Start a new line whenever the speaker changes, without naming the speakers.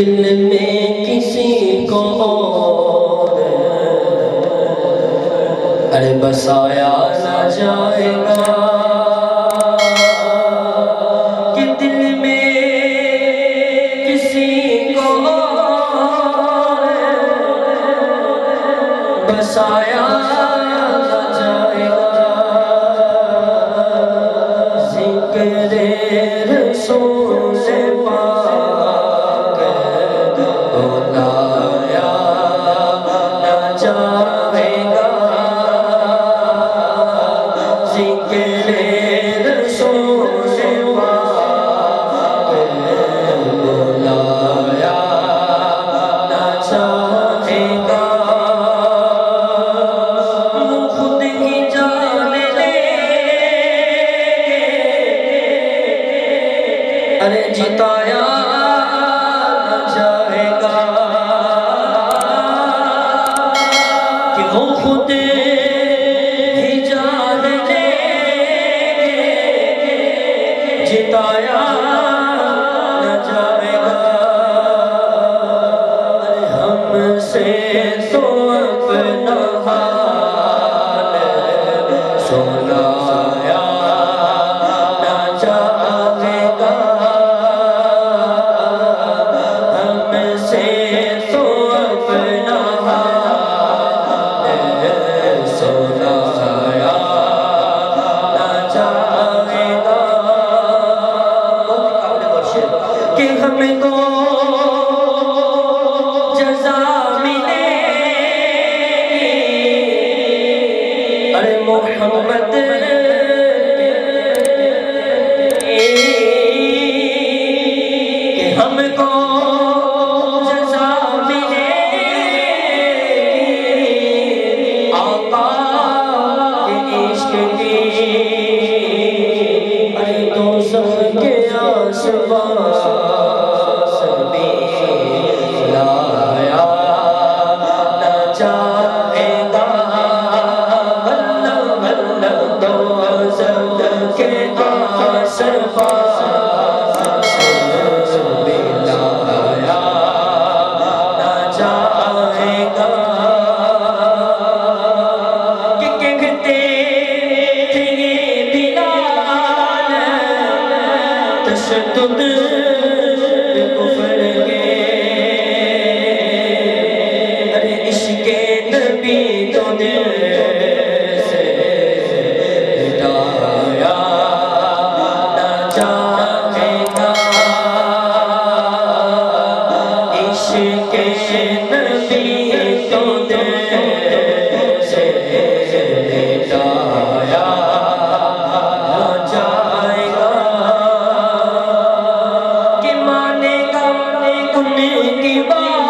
दिल में किसी को और अरे बसाया न जाएगा, कि दिल में किसी को और बसाया न जाएगा। ज़िक्र रसूल पाक बुलाया न जाएगा। ज़िक्र रसूल पाक बुलाया न जाएगा। वो खुद ही जान ले, अरे जिताया न जाएगा, कि वो खुद ही जान ले, जिताया न जाएगा। अरे हमसे तो अपना हाल सुनाया न जाएगा। हमसे तो अपना हाल सुनाया न जाएगा। कि हमको जज़ा मिलेगी, अरे मोहम्मद कि हमको जज़ा मिलेगी आका के इश्क की। अरे दोज़ख के आसपास भी लाया न जाएगा। वल्लह वल्लह दोज़ख के आसपास भी लाया न जाएगा। कि कहते थे ये बिलाल तशद्दुद कुफ्र के, अरे इश्क़े नबी तो दिल से हटाया न जाएगा। इश्क़े नबी तो दिल से हटाया न जाएगा। कि मानेगा उनकी बात